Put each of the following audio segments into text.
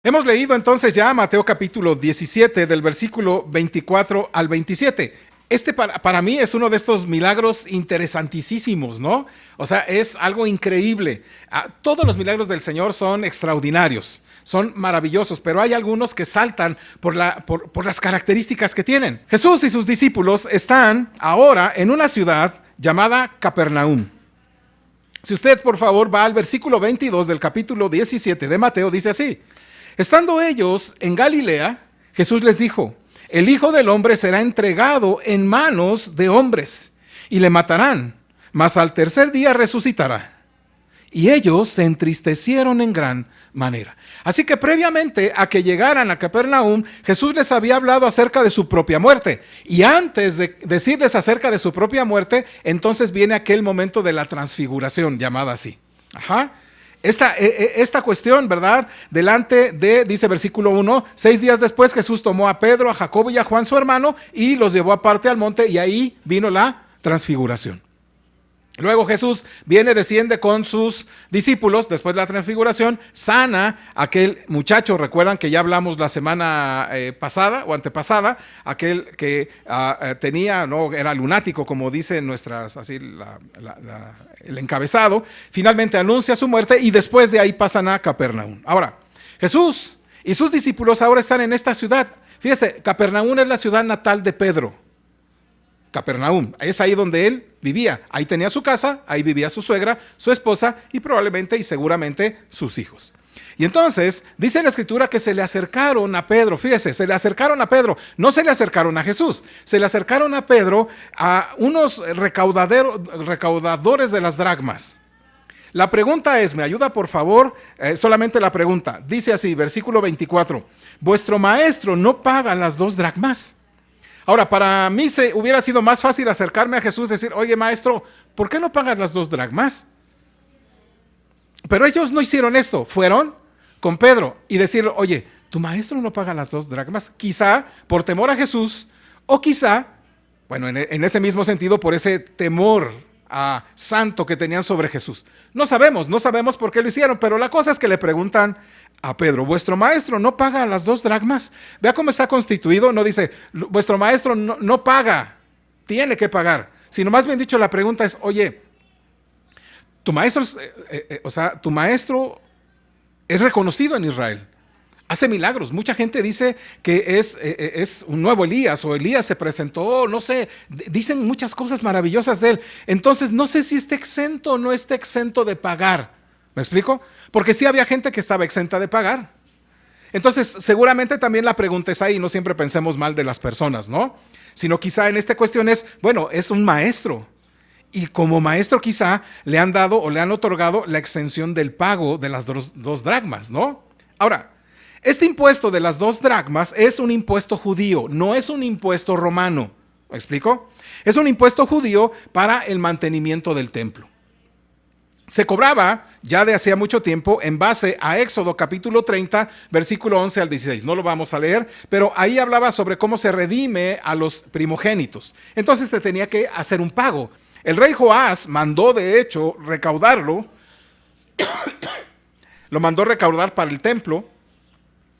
Hemos leído entonces ya Mateo capítulo 17 del versículo 24 al 27. Este para mí es uno de estos milagros interesantísimos, ¿no? O sea, es algo increíble. Todos los milagros del Señor son extraordinarios, son maravillosos, pero hay algunos que saltan por las características que tienen. Jesús y sus discípulos están ahora en una ciudad llamada Capernaum. Si usted, por favor, va al versículo 22 del capítulo 17 de Mateo, dice así: estando ellos en Galilea, Jesús les dijo: el Hijo del Hombre será entregado en manos de hombres y le matarán, mas al tercer día resucitará. Y ellos se entristecieron en gran manera. Así que previamente a que llegaran a Capernaum, Jesús les había hablado acerca de su propia muerte. Y antes de decirles acerca de su propia muerte, entonces viene aquel momento de la transfiguración, llamada así. Esta cuestión, ¿verdad? Delante de, dice versículo 1, 6 días después Jesús tomó a Pedro, a Jacobo y a Juan su hermano y los llevó aparte al monte, y ahí vino la transfiguración. Luego Jesús desciende con sus discípulos después de la transfiguración, sana a aquel muchacho, recuerdan que ya hablamos la semana pasada o antepasada, aquel que tenía, no era lunático, como dicen nuestras, así el encabezado. Finalmente anuncia su muerte y después de ahí pasan a Capernaum. Ahora, Jesús y sus discípulos ahora están en esta ciudad. Fíjese, Capernaum es la ciudad natal de Pedro. Capernaum, es ahí donde él vivía. Ahí tenía su casa, ahí vivía su suegra, su esposa y probablemente y seguramente sus hijos. Y entonces dice la escritura que se le acercaron a Pedro. Fíjese, se le acercaron a Pedro, no se le acercaron a Jesús, se le acercaron a Pedro a unos recaudadores de las dracmas. La pregunta es, me ayuda por favor, solamente la pregunta, dice así, versículo 24, vuestro maestro no paga las 2 dracmas. Ahora, para mí hubiera sido más fácil acercarme a Jesús y decir: oye, maestro, ¿por qué no pagas las 2 dracmas? Pero ellos no hicieron esto, fueron con Pedro y decirle: oye, tu maestro no paga las 2 dracmas, quizá por temor a Jesús, o quizá, bueno, en ese mismo sentido, por ese temor santo que tenían sobre Jesús. No sabemos por qué lo hicieron, pero la cosa es que le preguntan a Pedro: vuestro maestro no paga las 2 dracmas. Vea cómo está constituido, no dice vuestro maestro no paga, tiene que pagar, sino más bien dicho la pregunta es: oye, tu maestro, tu maestro es reconocido en Israel, hace milagros, mucha gente dice que es un nuevo Elías, o Elías se presentó, no sé, dicen muchas cosas maravillosas de él. Entonces no sé si está exento o no está exento de pagar. ¿Me explico? Porque sí había gente que estaba exenta de pagar. Entonces seguramente también la pregunta es ahí, no siempre pensemos mal de las personas, ¿no? Sino quizá en esta cuestión es, bueno, es un maestro. Y como maestro quizá le han dado o le han otorgado la exención del pago de las 2 dracmas, ¿no? Ahora, este impuesto de las 2 dracmas es un impuesto judío, no es un impuesto romano. ¿Me explico? Es un impuesto judío para el mantenimiento del templo. Se cobraba ya de hacía mucho tiempo en base a Éxodo capítulo 30, versículo 11 al 16. No lo vamos a leer, pero ahí hablaba sobre cómo se redime a los primogénitos. Entonces se tenía que hacer un pago. El rey Joás mandó de hecho recaudarlo, lo mandó recaudar para el templo.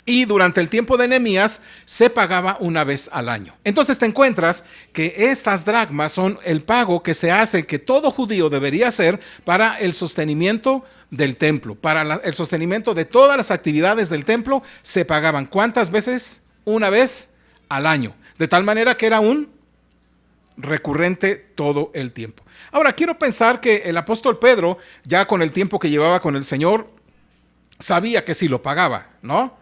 Y durante el tiempo de Nehemías se pagaba una vez al año. Entonces te encuentras que estas dracmas son el pago que se hace, que todo judío debería hacer para el sostenimiento del templo. Para el sostenimiento de todas las actividades del templo se pagaban. ¿Cuántas veces? Una vez al año. De tal manera que era un recurrente todo el tiempo. Ahora quiero pensar que el apóstol Pedro, ya con el tiempo que llevaba con el Señor, sabía que sí lo pagaba, ¿no?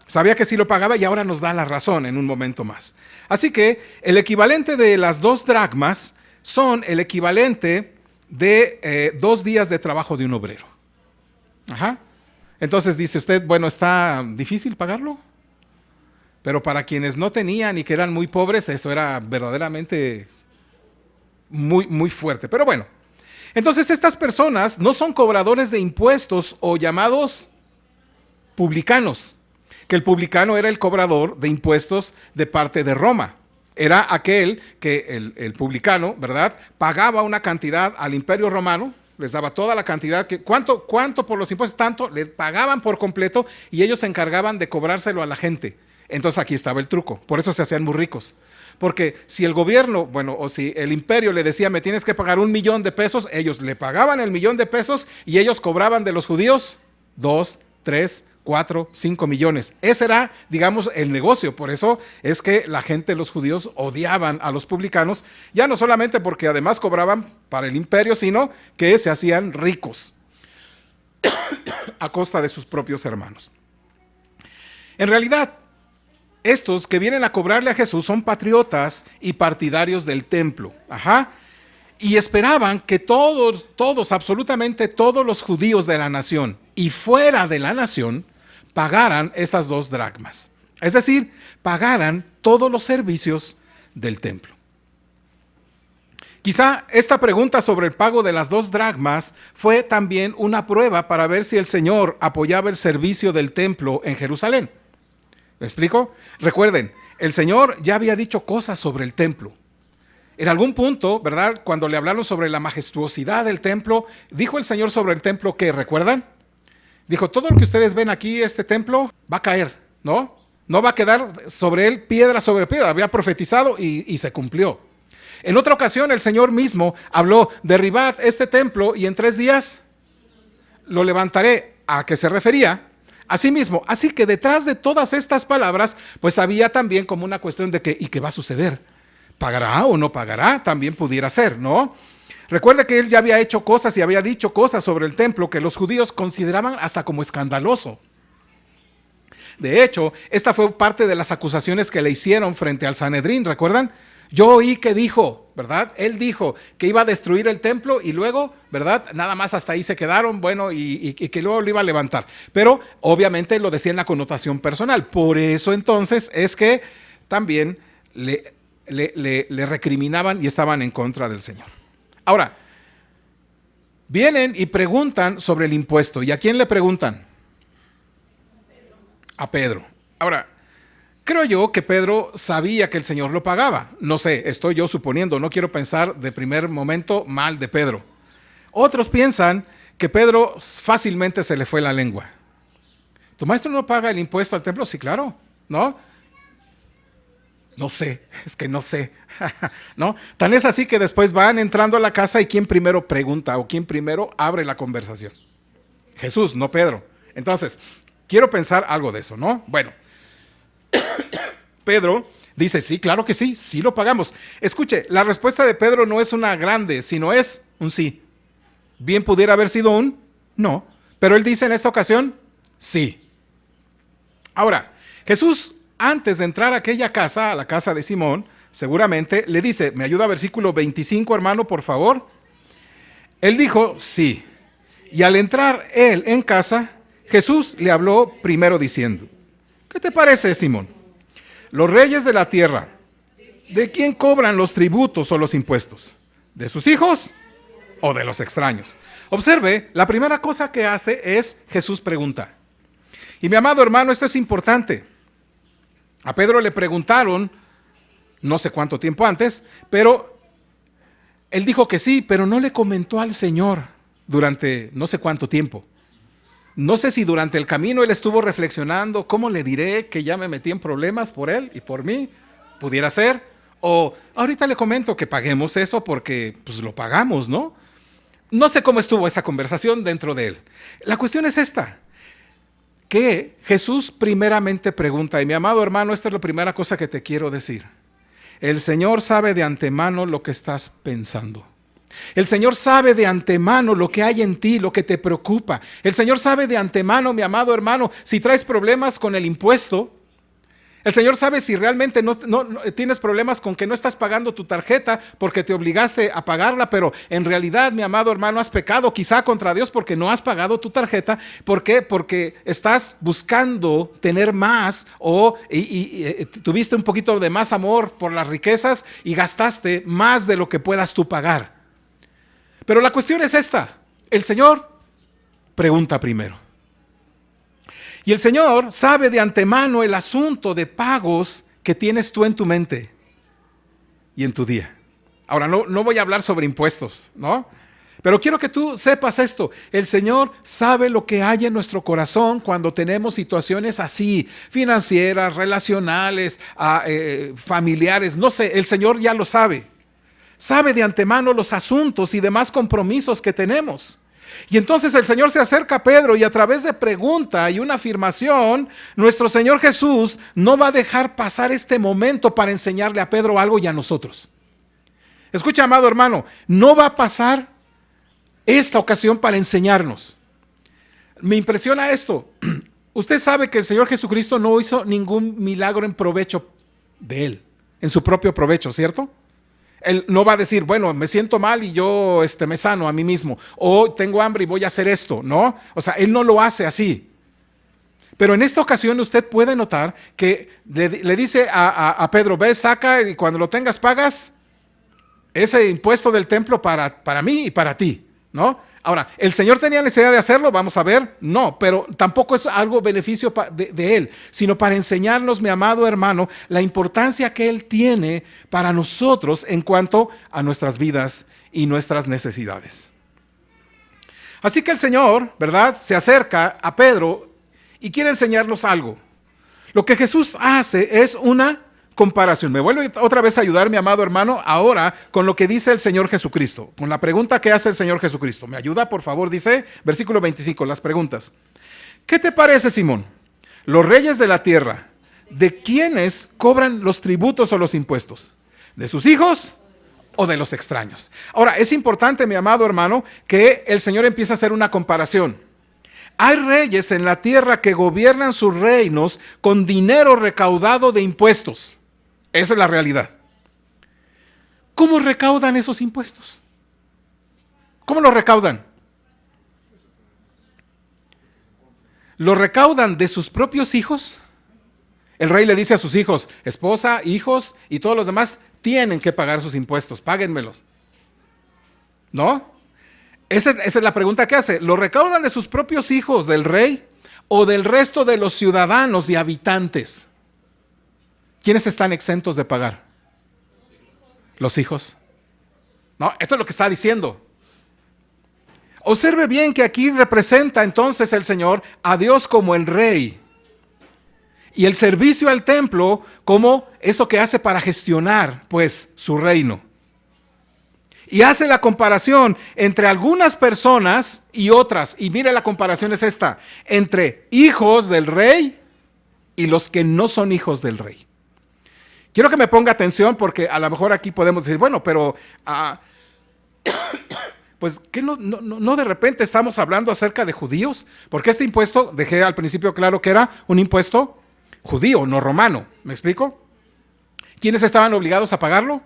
Sabía que sí lo pagaba y ahora nos da la razón en un momento más. Así que el equivalente de las 2 dracmas son el equivalente de 2 días de trabajo de un obrero. Entonces dice usted, bueno, ¿está difícil pagarlo? Pero para quienes no tenían y que eran muy pobres, eso era verdaderamente muy, muy fuerte. Pero bueno, entonces estas personas no son cobradores de impuestos o llamados publicanos. Que el publicano era el cobrador de impuestos de parte de Roma. Era aquel que el publicano, ¿verdad?, pagaba una cantidad al imperio romano les daba toda la cantidad, ¿cuánto por los impuestos? Tanto, le pagaban por completo y ellos se encargaban de cobrárselo a la gente. Entonces aquí estaba el truco, por eso se hacían muy ricos. Porque si el gobierno, o si el imperio le decía, me tienes que pagar $1,000,000, ellos le pagaban el $1,000,000 y ellos cobraban de los judíos 2, 3, 4, 5 millones. Ese era, digamos, el negocio. Por eso es que la gente, los judíos, odiaban a los publicanos, ya no solamente porque además cobraban para el imperio, sino que se hacían ricos a costa de sus propios hermanos. En realidad, estos que vienen a cobrarle a Jesús son patriotas y partidarios del templo. Y esperaban que todos, absolutamente todos los judíos de la nación y fuera de la nación pagaran esas 2 dracmas. Es decir, pagaran todos los servicios del templo. Quizá esta pregunta sobre el pago de las 2 dracmas fue también una prueba para ver si el Señor apoyaba el servicio del templo en Jerusalén. ¿Me explico? Recuerden, el Señor ya había dicho cosas sobre el templo. En algún punto, ¿verdad? Cuando le hablaron sobre la majestuosidad del templo, dijo el Señor sobre el templo que, ¿recuerdan? Dijo, todo lo que ustedes ven aquí, este templo, va a caer, ¿no? No va a quedar sobre él piedra sobre piedra. Había profetizado y se cumplió. En otra ocasión, el Señor mismo habló, derribad este templo y en 3 días lo levantaré. ¿A qué se refería? Asimismo, así que detrás de todas estas palabras, pues había también como una cuestión de que, ¿y qué va a suceder? ¿Pagará o no pagará? También pudiera ser, ¿no? Recuerde que él ya había hecho cosas y había dicho cosas sobre el templo que los judíos consideraban hasta como escandaloso. De hecho, esta fue parte de las acusaciones que le hicieron frente al Sanedrín, ¿recuerdan? Yo oí que dijo, ¿verdad? Él dijo que iba a destruir el templo y luego, ¿verdad? Nada más hasta ahí se quedaron, y que luego lo iba a levantar. Pero obviamente lo decía en la connotación personal. Por eso entonces es que también le recriminaban y estaban en contra del Señor. Ahora, vienen y preguntan sobre el impuesto. ¿Y a quién le preguntan? A Pedro. Ahora, creo yo que Pedro sabía que el Señor lo pagaba. No sé, estoy yo suponiendo, no quiero pensar de primer momento mal de Pedro. Otros piensan que Pedro fácilmente se le fue la lengua. ¿Tu maestro no paga el impuesto al templo? Sí, claro, ¿no? No sé, es que no sé. ¿No? Tan es así que después van entrando a la casa y ¿quién primero pregunta o quién primero abre la conversación? Jesús, no Pedro. Entonces, quiero pensar algo de eso, ¿no? Bueno. Pedro dice, sí, claro que sí, sí lo pagamos. Escuche, la respuesta de Pedro no es una grande, sino es un sí. Bien pudiera haber sido un no, pero él dice en esta ocasión, sí. Ahora, Jesús, antes de entrar a aquella casa, a la casa de Simón, seguramente le dice, ¿me ayuda versículo 25, hermano, por favor? Él dijo, sí. Y al entrar él en casa, Jesús le habló primero diciendo, ¿qué te parece, Simón? Los reyes de la tierra, ¿de quién cobran los tributos o los impuestos? ¿De sus hijos o de los extraños? Observe, la primera cosa que hace es Jesús pregunta. Y mi amado hermano, esto es importante. A Pedro le preguntaron, no sé cuánto tiempo antes, pero él dijo que sí, pero no le comentó al Señor durante no sé cuánto tiempo. No sé si durante el camino él estuvo reflexionando, ¿cómo le diré que ya me metí en problemas por él y por mí? Pudiera ser. O ahorita le comento que paguemos eso porque pues lo pagamos, ¿no? No sé cómo estuvo esa conversación dentro de él. La cuestión es esta, que Jesús primeramente pregunta, y mi amado hermano, esta es la primera cosa que te quiero decir. El Señor sabe de antemano lo que estás pensando. El Señor sabe de antemano lo que hay en ti, lo que te preocupa. El Señor sabe de antemano, mi amado hermano, si traes problemas con el impuesto. El Señor sabe si realmente no tienes problemas con que no estás pagando tu tarjeta porque te obligaste a pagarla, pero en realidad, mi amado hermano, has pecado quizá contra Dios porque no has pagado tu tarjeta. ¿Por qué? Porque estás buscando tener más y tuviste un poquito de más amor por las riquezas y gastaste más de lo que puedas tú pagar. Pero la cuestión es esta, el Señor pregunta primero. Y el Señor sabe de antemano el asunto de pagos que tienes tú en tu mente y en tu día. Ahora, no voy a hablar sobre impuestos, ¿no? Pero quiero que tú sepas esto, el Señor sabe lo que hay en nuestro corazón cuando tenemos situaciones así, financieras, relacionales, familiares, no sé, el Señor ya lo sabe. Sabe de antemano los asuntos y demás compromisos que tenemos. Y entonces el Señor se acerca a Pedro y a través de pregunta y una afirmación, nuestro Señor Jesús no va a dejar pasar este momento para enseñarle a Pedro algo y a nosotros. Escucha, amado hermano, no va a pasar esta ocasión para enseñarnos. Me impresiona esto. Usted sabe que el Señor Jesucristo no hizo ningún milagro en provecho de Él, en su propio provecho, ¿cierto? Él no va a decir, bueno, me siento mal y yo me sano a mí mismo, o tengo hambre y voy a hacer esto, ¿no? O sea, Él no lo hace así. Pero en esta ocasión usted puede notar que le dice a Pedro, ve, saca y cuando lo tengas pagas ese impuesto del templo para mí y para ti, ¿no? Ahora, ¿el Señor tenía necesidad de hacerlo? Vamos a ver, no, pero tampoco es algo beneficio de Él, sino para enseñarnos, mi amado hermano, la importancia que Él tiene para nosotros en cuanto a nuestras vidas y nuestras necesidades. Así que el Señor, ¿verdad?, se acerca a Pedro y quiere enseñarnos algo. Lo que Jesús hace es una comparación. Me vuelve otra vez a ayudar, mi amado hermano, ahora con lo que dice el Señor Jesucristo, con la pregunta que hace el Señor Jesucristo. Me ayuda, por favor, dice, versículo 25, las preguntas. ¿Qué te parece, Simón? Los reyes de la tierra, ¿de quiénes cobran los tributos o los impuestos? ¿De sus hijos o de los extraños? Ahora, es importante, mi amado hermano, que el Señor empiece a hacer una comparación. Hay reyes en la tierra que gobiernan sus reinos con dinero recaudado de impuestos. Esa es la realidad. ¿Cómo recaudan esos impuestos? ¿Cómo los recaudan? ¿Los recaudan de sus propios hijos? El rey le dice a sus hijos, esposa, hijos y todos los demás tienen que pagar sus impuestos, páguenmelos. ¿No? Esa es la pregunta que hace. ¿Lo recaudan de sus propios hijos, del rey, o del resto de los ciudadanos y habitantes? ¿Quiénes están exentos de pagar? Los hijos. No, esto es lo que está diciendo. Observe bien que aquí representa entonces el Señor a Dios como el rey y el servicio al templo como eso que hace para gestionar, pues, su reino. Y hace la comparación entre algunas personas y otras. Y mire, la comparación es esta, entre hijos del rey y los que no son hijos del rey. Quiero que me ponga atención porque a lo mejor aquí podemos decir, bueno, pero pues que no de repente estamos hablando acerca de judíos, porque este impuesto, dejé al principio claro que era un impuesto judío, no romano. ¿Me explico? ¿Quiénes estaban obligados a pagarlo?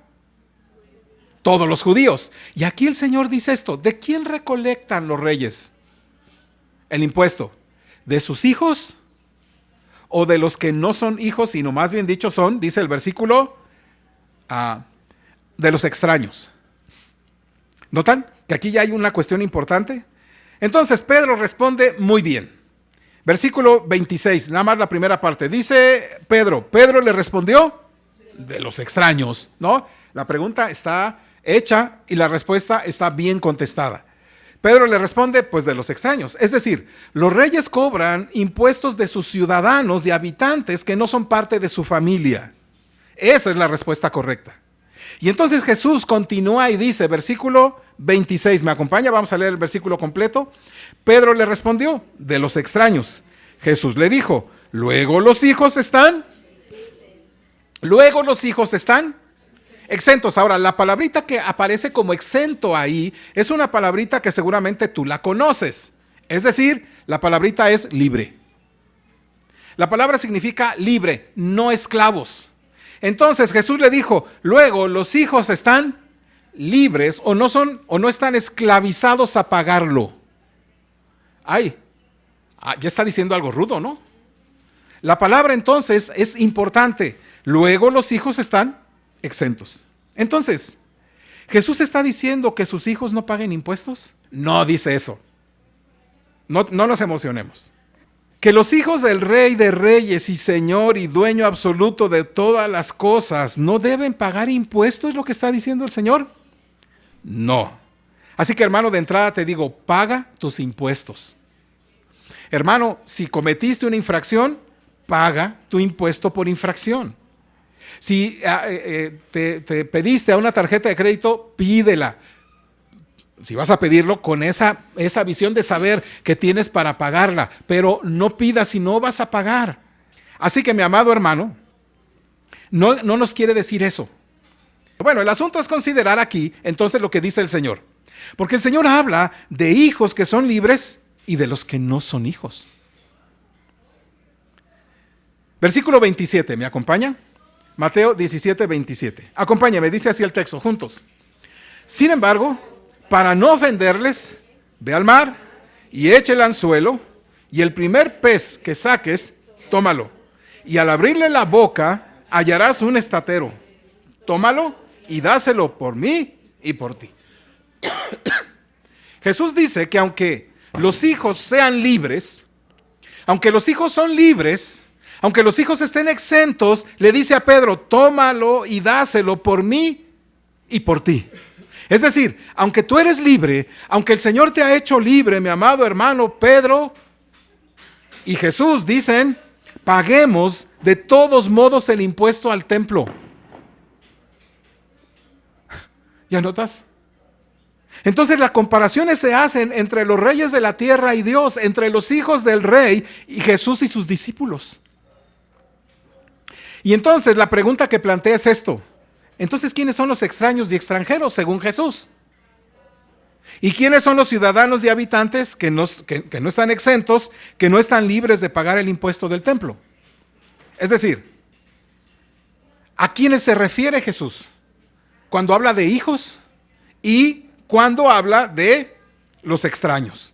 Todos los judíos. Y aquí el Señor dice esto, ¿de quién recolectan los reyes el impuesto? ¿De sus hijos o de los que no son hijos, sino más bien dicho son, dice el versículo, de los extraños? ¿Notan que aquí ya hay una cuestión importante? Entonces Pedro responde muy bien. Versículo 26, nada más la primera parte. Dice Pedro le respondió, de los extraños, ¿no? La pregunta está hecha y la respuesta está bien contestada. Pedro le responde, pues de los extraños. Es decir, los reyes cobran impuestos de sus ciudadanos y habitantes que no son parte de su familia. Esa es la respuesta correcta. Y entonces Jesús continúa y dice, versículo 26, ¿me acompaña? Vamos a leer el versículo completo. Pedro le respondió, de los extraños. Jesús le dijo, luego los hijos están exentos. Ahora, la palabrita que aparece como exento ahí es una palabrita que seguramente tú la conoces. Es decir, la palabrita es libre. La palabra significa libre, no esclavos. Entonces Jesús le dijo, luego los hijos están libres o no están esclavizados a pagarlo. Ay, ya está diciendo algo rudo, ¿no? La palabra entonces es importante. Luego los hijos están exentos. Entonces, ¿Jesús está diciendo que sus hijos no paguen impuestos? No dice eso. No nos emocionemos. Que los hijos del Rey de Reyes y Señor y Dueño absoluto de todas las cosas no deben pagar impuestos, ¿es lo que está diciendo el Señor? No. Así que, hermano, de entrada te digo, paga tus impuestos. Hermano, si cometiste una infracción, paga tu impuesto por infracción. Si te pediste a una tarjeta de crédito, pídela. Si vas a pedirlo, con esa visión de saber que tienes para pagarla, pero no pidas si no vas a pagar. Así que, mi amado hermano, no nos quiere decir eso. Bueno, el asunto es considerar aquí entonces lo que dice el Señor. Porque el Señor habla de hijos que son libres y de los que no son hijos. Versículo 27, ¿me acompaña? Mateo 17, 27. Acompáñame, dice así el texto, juntos. Sin embargo, para no ofenderles, ve al mar y echa el anzuelo, y el primer pez que saques, tómalo. Y al abrirle la boca, hallarás un estatero. Tómalo y dáselo por mí y por ti. Jesús dice que aunque los hijos sean libres, aunque los hijos son libres, aunque los hijos estén exentos, le dice a Pedro, tómalo y dáselo por mí y por ti. Es decir, aunque tú eres libre, aunque el Señor te ha hecho libre, mi amado hermano Pedro y Jesús dicen, paguemos de todos modos el impuesto al templo. ¿Ya notas? Entonces las comparaciones se hacen entre los reyes de la tierra y Dios, entre los hijos del rey y Jesús y sus discípulos. Y entonces la pregunta que plantea es esto. Entonces, ¿quiénes son los extraños y extranjeros según Jesús? ¿Y quiénes son los ciudadanos y habitantes que no están exentos, que no están libres de pagar el impuesto del templo? Es decir, ¿a quiénes se refiere Jesús cuando habla de hijos y cuando habla de los extraños?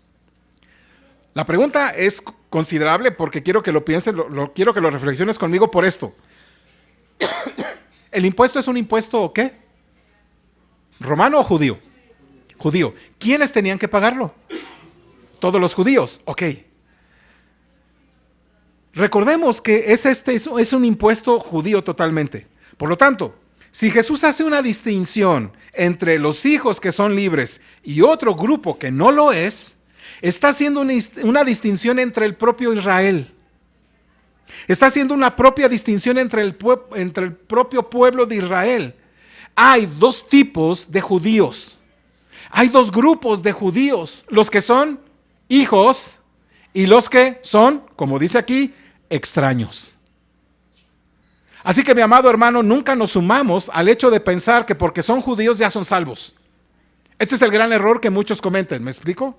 La pregunta es considerable porque quiero que lo pienses, quiero que lo reflexiones conmigo por esto. ¿El impuesto es un impuesto qué? ¿Romano o judío? Judío. ¿Quiénes tenían que pagarlo? Todos los judíos. Ok. Recordemos que es un impuesto judío totalmente. Por lo tanto, si Jesús hace una distinción entre los hijos que son libres y otro grupo que no lo es, está haciendo una distinción entre el propio Israel. Está haciendo una propia distinción entre el propio pueblo de Israel. Hay dos tipos de judíos. Hay dos grupos de judíos. Los que son hijos y los que son, como dice aquí, extraños. Así que, mi amado hermano, nunca nos sumamos al hecho de pensar que porque son judíos ya son salvos. Este es el gran error que muchos cometen. ¿Me explico?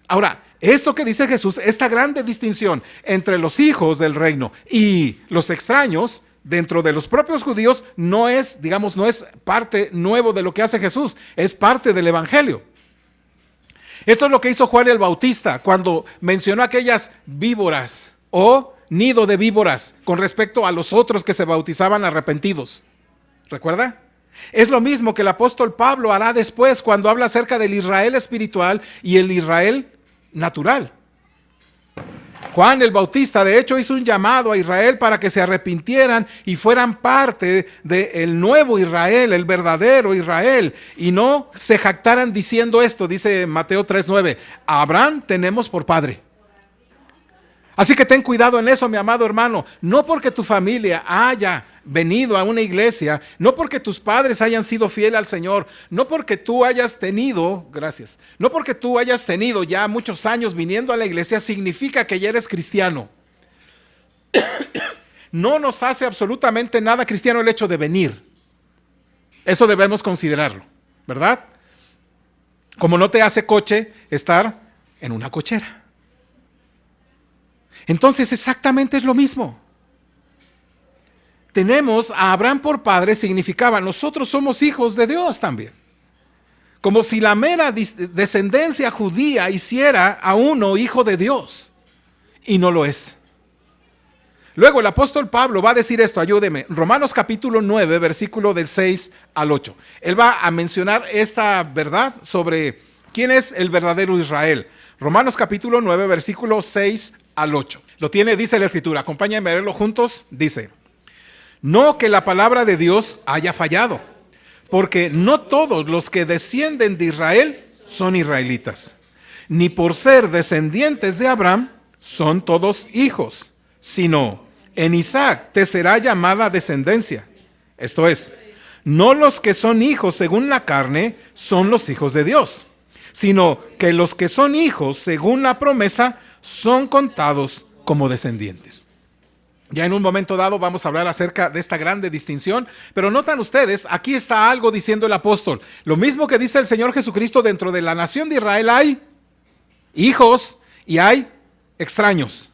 Ahora, esto que dice Jesús, esta grande distinción entre los hijos del reino y los extraños dentro de los propios judíos no es, digamos, no es parte nuevo de lo que hace Jesús, es parte del evangelio. Esto es lo que hizo Juan el Bautista cuando mencionó aquellas víboras o nido de víboras con respecto a los otros que se bautizaban arrepentidos. ¿Recuerda? Es lo mismo que el apóstol Pablo hará después cuando habla acerca del Israel espiritual y el Israel natural. Juan el Bautista de hecho hizo un llamado a Israel para que se arrepintieran y fueran parte del nuevo Israel, el verdadero Israel, y no se jactaran diciendo esto, dice Mateo 3:9, a Abraham tenemos por padre. Así que ten cuidado en eso, mi amado hermano. No porque tu familia haya venido a una iglesia, no porque tus padres hayan sido fieles al Señor, no porque tú hayas tenido, no porque tú hayas tenido ya muchos años viniendo a la iglesia, significa que ya eres cristiano. No nos hace absolutamente nada cristiano el hecho de venir. Eso debemos considerarlo, ¿verdad? Como no te hace coche estar en una cochera. Entonces exactamente es lo mismo. Tenemos a Abraham por padre, significaba nosotros somos hijos de Dios también. Como si la mera descendencia judía hiciera a uno hijo de Dios. Y no lo es. Luego el apóstol Pablo va a decir esto, ayúdeme. Romanos capítulo 9, versículo del 6 al 8. Él va a mencionar esta verdad sobre quién es el verdadero Israel. Romanos capítulo 9, versículo 6 al 8. Lo tiene, dice la escritura. Acompáñenme a leerlo juntos. Dice, no que la palabra de Dios haya fallado, porque no todos los que descienden de Israel son israelitas, ni por ser descendientes de Abraham son todos hijos, sino en Isaac te será llamada descendencia. Esto es, no los que son hijos según la carne son los hijos de Dios, sino que los que son hijos según la promesa son contados como descendientes. Ya en un momento dado vamos a hablar acerca de esta grande distinción, pero notan ustedes, aquí está algo diciendo el apóstol. Lo mismo que dice el Señor Jesucristo, dentro de la nación de Israel hay hijos y hay extraños.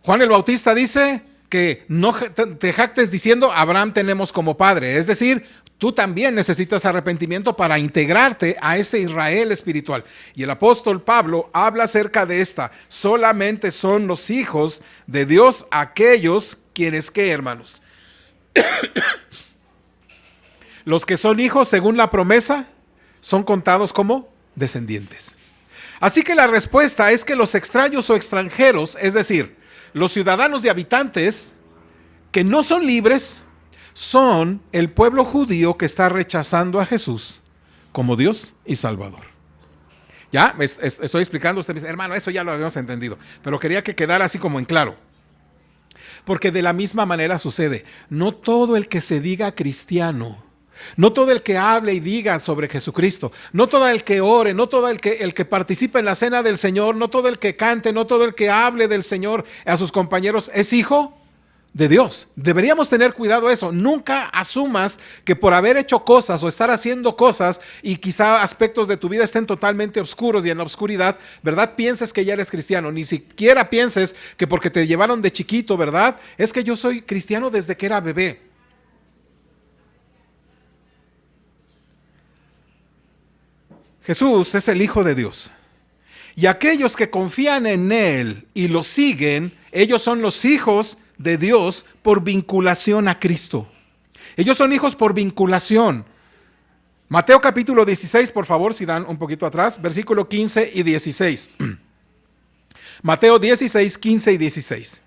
Juan el Bautista dice que no te jactes diciendo Abraham tenemos como padre, es decir, tú también necesitas arrepentimiento para integrarte a ese Israel espiritual. Y el apóstol Pablo habla acerca de esta. Solamente son los hijos de Dios aquellos quienes, ¿qué, hermanos? Los que son hijos según la promesa son contados como descendientes. Así que la respuesta es que los extraños o extranjeros, es decir, los ciudadanos y habitantes que no son libres, son el pueblo judío que está rechazando a Jesús como Dios y Salvador. Ya, estoy explicando, usted me dice, hermano, eso ya lo habíamos entendido, pero quería que quedara así como en claro. Porque de la misma manera sucede, no todo el que se diga cristiano, no todo el que hable y diga sobre Jesucristo, no todo el que ore, no todo el que participe en la cena del Señor, no todo el que cante, no todo el que hable del Señor a sus compañeros es hijo de Dios. Deberíamos tener cuidado eso. Nunca asumas que por haber hecho cosas o estar haciendo cosas y quizá aspectos de tu vida estén totalmente oscuros y en la oscuridad, ¿verdad? Pienses que ya eres cristiano. Ni siquiera pienses que porque te llevaron de chiquito, ¿verdad? Es que yo soy cristiano desde que era bebé. Jesús es el Hijo de Dios. Y aquellos que confían en Él y lo siguen, ellos son los hijos de Dios por vinculación a Cristo. Ellos son hijos por vinculación. Mateo capítulo 16, por favor, si dan un poquito atrás, versículo 15 y 16. Mateo 16, 15 y 16.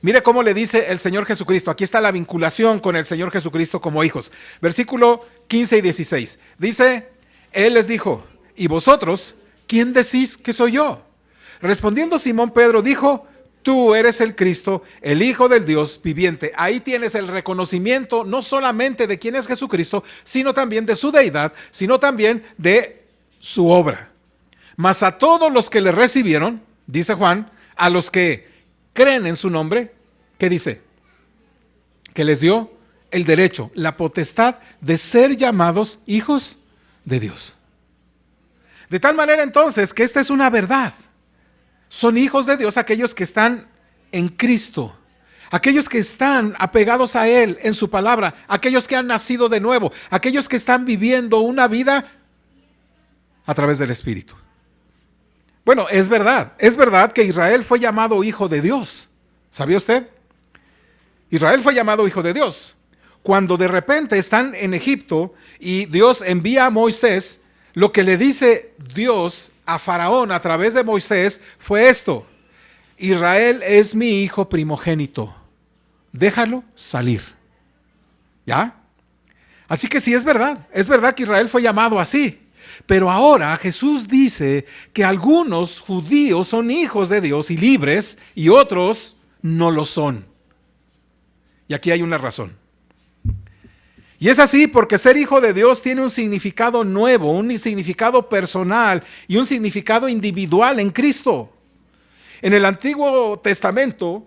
Mire cómo le dice el Señor Jesucristo. Aquí está la vinculación con el Señor Jesucristo como hijos. Versículo 15 y 16. Dice, Él les dijo, ¿y vosotros quién decís que soy yo? Respondiendo Simón Pedro dijo, tú eres el Cristo, el Hijo del Dios viviente. Ahí tienes el reconocimiento no solamente de quién es Jesucristo, sino también de su deidad, sino también de su obra. Mas a todos los que le recibieron, dice Juan, a los que creen en su nombre, ¿qué dice? Que les dio el derecho, la potestad de ser llamados hijos de Dios. De tal manera entonces que esta es una verdad. Son hijos de Dios aquellos que están en Cristo, aquellos que están apegados a Él en su palabra, aquellos que han nacido de nuevo, aquellos que están viviendo una vida a través del Espíritu. Bueno, es verdad que Israel fue llamado hijo de Dios. ¿Sabía usted? Israel fue llamado hijo de Dios. Cuando de repente están en Egipto y Dios envía a Moisés, lo que le dice Dios a Faraón a través de Moisés fue esto: Israel es mi hijo primogénito, déjalo salir. ¿Ya? Así que sí, es verdad que Israel fue llamado así. Pero ahora Jesús dice que algunos judíos son hijos de Dios y libres y otros no lo son. Y aquí hay una razón. Y es así porque ser hijo de Dios tiene un significado nuevo, un significado personal y un significado individual en Cristo. En el Antiguo Testamento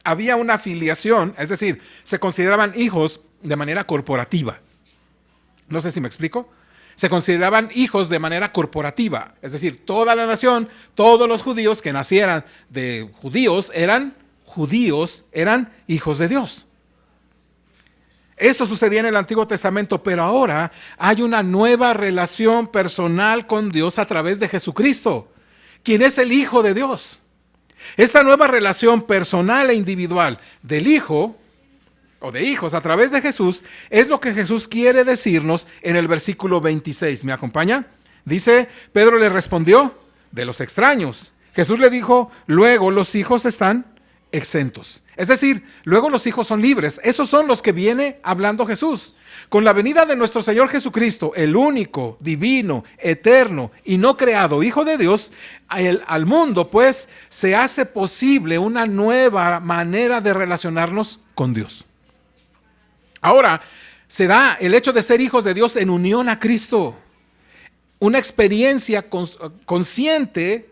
había una filiación, es decir, se consideraban hijos de manera corporativa. No sé si me explico. Se consideraban hijos de manera corporativa, es decir, toda la nación, todos los judíos que nacieran de judíos, eran hijos de Dios. Eso sucedía en el Antiguo Testamento, pero ahora hay una nueva relación personal con Dios a través de Jesucristo, quien es el Hijo de Dios. Esta nueva relación personal e individual del Hijo o de hijos a través de Jesús es lo que Jesús quiere decirnos en el versículo 26. ¿Me acompaña? Dice, Pedro le respondió, de los extraños. Jesús le dijo, luego los hijos están exentos. Es decir, luego los hijos son libres. Esos son los que viene hablando Jesús. Con la venida de nuestro Señor Jesucristo, el único, divino, eterno y no creado Hijo de Dios, al mundo pues se hace posible una nueva manera de relacionarnos con Dios. Ahora, se da el hecho de ser hijos de Dios en unión a Cristo. Una experiencia consciente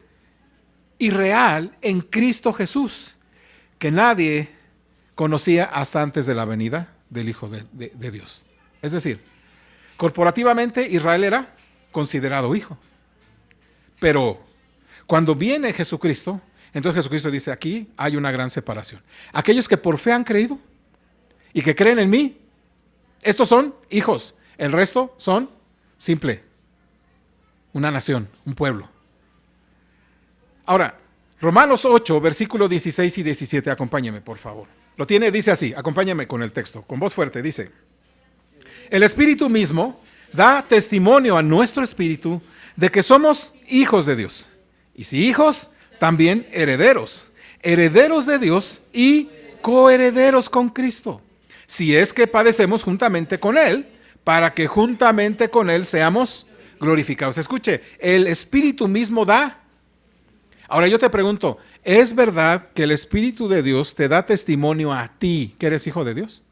y real en Cristo Jesús, que nadie conocía hasta antes de la venida del Hijo de Dios. Es decir, corporativamente Israel era considerado hijo. Pero cuando viene Jesucristo, entonces Jesucristo dice, aquí hay una gran separación. Aquellos que por fe han creído y que creen en mí, estos son hijos. El resto son simple, una nación, un pueblo. Ahora, Romanos 8, versículos 16 y 17, acompáñeme, por favor. Lo tiene, dice así, acompáñame con el texto, con voz fuerte, dice: el Espíritu mismo da testimonio a nuestro espíritu de que somos hijos de Dios. Y si hijos, también herederos, herederos de Dios y coherederos con Cristo. Si es que padecemos juntamente con Él, para que juntamente con Él seamos glorificados. Escuche, el Espíritu mismo da. Ahora yo te pregunto, ¿es verdad que el Espíritu de Dios te da testimonio a ti que eres hijo de Dios?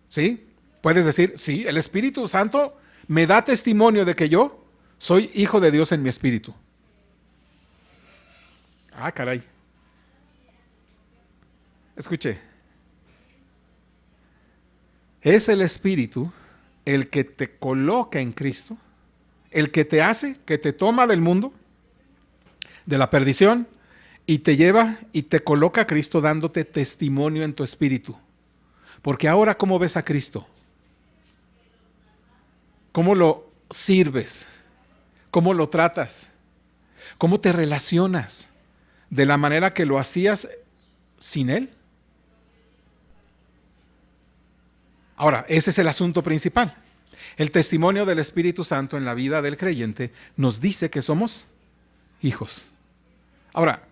¿Sí? Puedes decir, sí, el Espíritu Santo me da testimonio de que yo soy hijo de Dios en mi espíritu. Ah, caray. Escuche. Es el Espíritu el que te coloca en Cristo, el que te hace, que te toma del mundo, de la perdición, y te lleva y te coloca a Cristo dándote testimonio en tu espíritu. Porque ahora, ¿cómo ves a Cristo? ¿Cómo lo sirves? ¿Cómo lo tratas? ¿Cómo te relacionas? ¿De la manera que lo hacías sin Él? Ahora, ese es el asunto principal. El testimonio del Espíritu Santo en la vida del creyente nos dice que somos hijos. Ahora,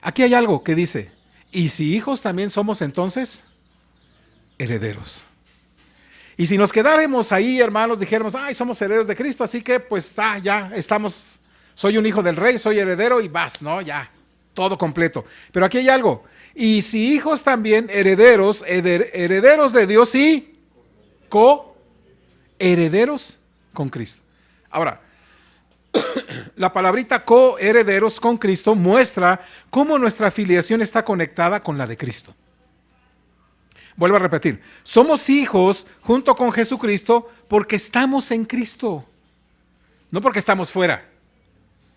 aquí hay algo que dice, y si hijos también somos entonces herederos. Y si nos quedáramos ahí, hermanos, dijéramos, ay, somos herederos de Cristo, así que pues ya estamos, soy un hijo del rey, soy heredero y vas, ¿no? Ya, todo completo. Pero aquí hay algo, y si hijos también herederos, herederos de Dios y coherederos con Cristo. Ahora, la palabrita coherederos con Cristo muestra cómo nuestra afiliación está conectada con la de Cristo. Vuelvo a repetir, somos hijos junto con Jesucristo porque estamos en Cristo, no porque estamos fuera.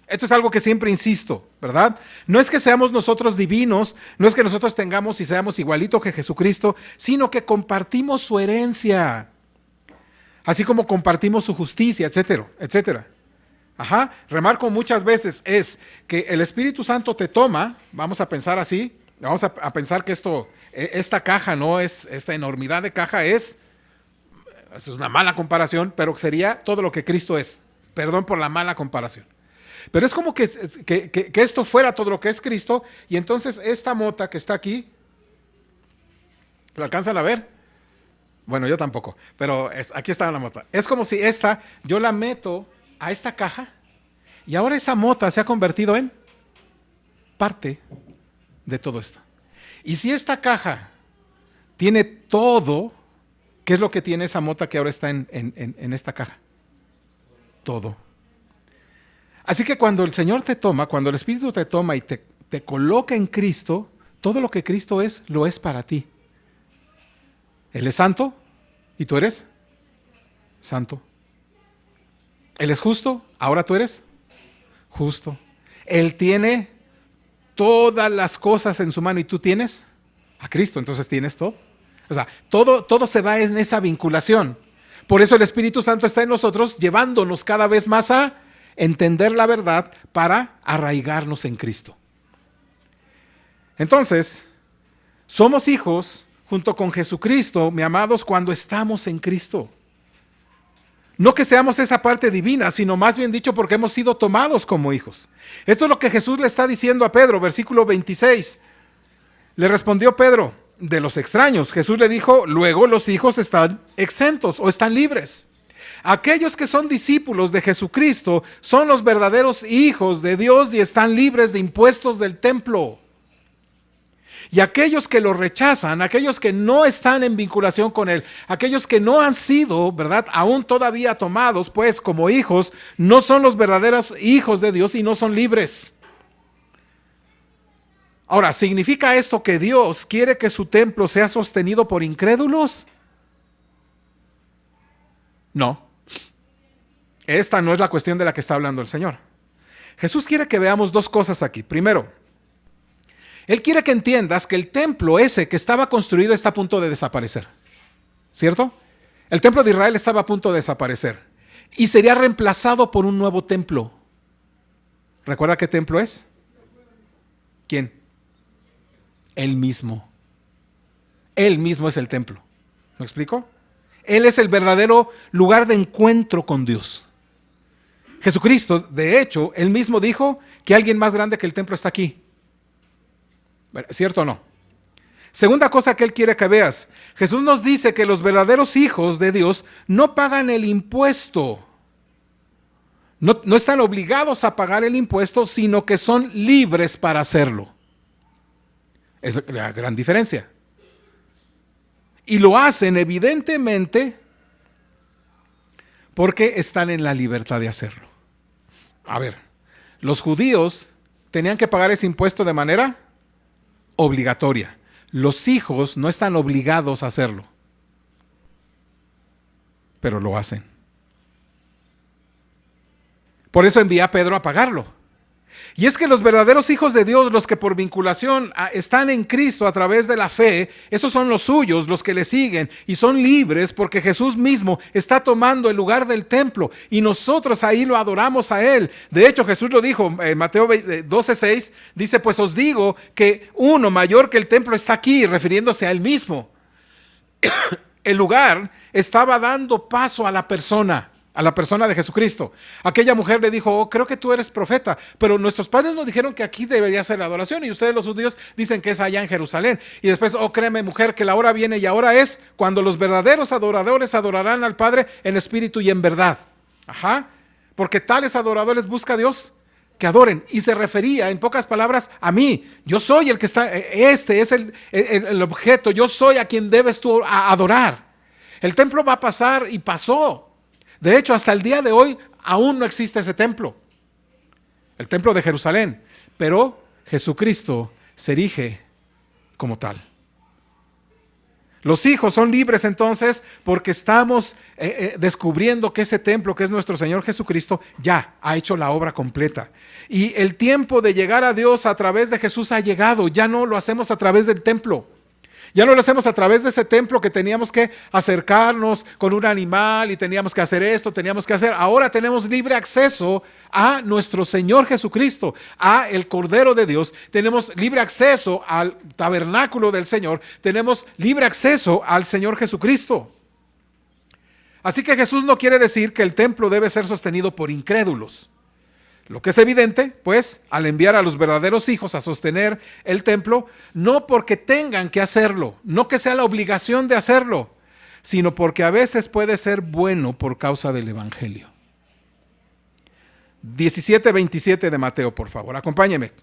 Esto es algo que siempre insisto, ¿verdad? No es que seamos nosotros divinos, no es que nosotros tengamos y seamos igualitos que Jesucristo, sino que compartimos su herencia, así como compartimos su justicia, etcétera, etcétera. Ajá, remarco muchas veces es que el Espíritu Santo te toma, vamos a pensar así, vamos a pensar que esta caja, no es, esta enormidad de caja es una mala comparación, pero sería todo lo que Cristo es. Perdón por la mala comparación. Pero es como que esto fuera todo lo que es Cristo, y entonces esta mota que está aquí, ¿lo alcanzan a ver? Bueno, yo tampoco, pero aquí está la mota. Es como si yo la meto a esta caja, y ahora esa mota se ha convertido en parte de todo esto. Y si esta caja tiene todo, ¿qué es lo que tiene esa mota que ahora está en esta caja? Todo. Así que cuando el Señor te toma, cuando el Espíritu te toma y te coloca en Cristo, todo lo que Cristo es, lo es para ti. Él es santo y tú eres santo. Él es justo, ahora tú eres justo. Él tiene todas las cosas en su mano y tú tienes a Cristo, entonces tienes todo. O sea, todo se da en esa vinculación. Por eso el Espíritu Santo está en nosotros, llevándonos cada vez más a entender la verdad para arraigarnos en Cristo. Entonces, somos hijos junto con Jesucristo, mis amados, cuando estamos en Cristo. No que seamos esa parte divina, sino más bien dicho porque hemos sido tomados como hijos. Esto es lo que Jesús le está diciendo a Pedro, versículo 26. Le respondió Pedro, de los extraños. Jesús le dijo, luego los hijos están exentos o están libres. Aquellos que son discípulos de Jesucristo son los verdaderos hijos de Dios y están libres de impuestos del templo. Y aquellos que lo rechazan, aquellos que no están en vinculación con Él, aquellos que no han sido, ¿verdad?, aún todavía tomados, pues, como hijos, no son los verdaderos hijos de Dios y no son libres. Ahora, ¿significa esto que Dios quiere que su templo sea sostenido por incrédulos? No. Esta no es la cuestión de la que está hablando el Señor. Jesús quiere que veamos dos cosas aquí. Primero, Él quiere que entiendas que el templo ese que estaba construido está a punto de desaparecer. ¿Cierto? El templo de Israel estaba a punto de desaparecer y sería reemplazado por un nuevo templo. ¿Recuerda qué templo es? ¿Quién? Él mismo. Él mismo es el templo. ¿Me explico? Él es el verdadero lugar de encuentro con Dios. Jesucristo, de hecho, Él mismo dijo que alguien más grande que el templo está aquí. ¿Cierto o no? Segunda cosa que Él quiere que veas. Jesús nos dice que los verdaderos hijos de Dios no pagan el impuesto. No están obligados a pagar el impuesto, sino que son libres para hacerlo. Es la gran diferencia. Y lo hacen evidentemente porque están en la libertad de hacerlo. A ver, los judíos tenían que pagar ese impuesto de manera obligatoria. Los hijos no están obligados a hacerlo, pero lo hacen. Por eso envía a Pedro a pagarlo. Y es que los verdaderos hijos de Dios, los que por vinculación están en Cristo a través de la fe, esos son los suyos, los que le siguen y son libres porque Jesús mismo está tomando el lugar del templo y nosotros ahí lo adoramos a Él. De hecho, Jesús lo dijo en Mateo 12:6, dice, pues os digo que uno mayor que el templo está aquí, refiriéndose a Él mismo. El lugar estaba dando paso a la persona de Jesucristo. Aquella mujer le dijo, oh, creo que tú eres profeta, pero nuestros padres nos dijeron que aquí debería ser la adoración y ustedes los judíos dicen que es allá en Jerusalén. Y después, oh, créeme mujer, que la hora viene y ahora es cuando los verdaderos adoradores adorarán al Padre en espíritu y en verdad. Ajá, porque tales adoradores busca a Dios que adoren. Y se refería, en pocas palabras, a mí. Yo soy el que está, este es el objeto, yo soy a quien debes tú adorar. El templo va a pasar y pasó. De hecho, hasta el día de hoy aún no existe ese templo, el templo de Jerusalén, pero Jesucristo se erige como tal. Los hijos son libres entonces porque estamos descubriendo que ese templo, que es nuestro Señor Jesucristo, ya ha hecho la obra completa. Y el tiempo de llegar a Dios a través de Jesús ha llegado, ya no lo hacemos a través del templo. Ya no lo hacemos a través de ese templo que teníamos que acercarnos con un animal y teníamos que hacer esto, teníamos que hacer. Ahora tenemos libre acceso a nuestro Señor Jesucristo, a el Cordero de Dios. Tenemos libre acceso al tabernáculo del Señor. Tenemos libre acceso al Señor Jesucristo. Así que Jesús no quiere decir que el templo debe ser sostenido por incrédulos. Lo que es evidente, pues, al enviar a los verdaderos hijos a sostener el templo, no porque tengan que hacerlo, no que sea la obligación de hacerlo, sino porque a veces puede ser bueno por causa del Evangelio. 17:27 de Mateo, por favor, acompáñeme.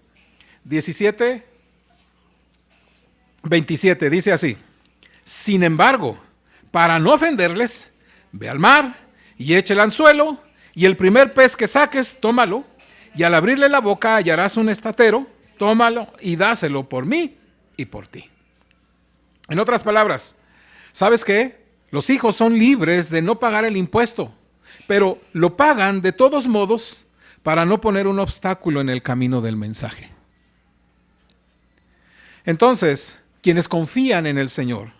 17:27 dice así: sin embargo, para no ofenderles, ve al mar y echa el anzuelo, y el primer pez que saques, tómalo, y al abrirle la boca hallarás un estatero, tómalo y dáselo por mí y por ti. En otras palabras, ¿sabes qué? Los hijos son libres de no pagar el impuesto, pero lo pagan de todos modos para no poner un obstáculo en el camino del mensaje. Entonces, quienes confían en el Señor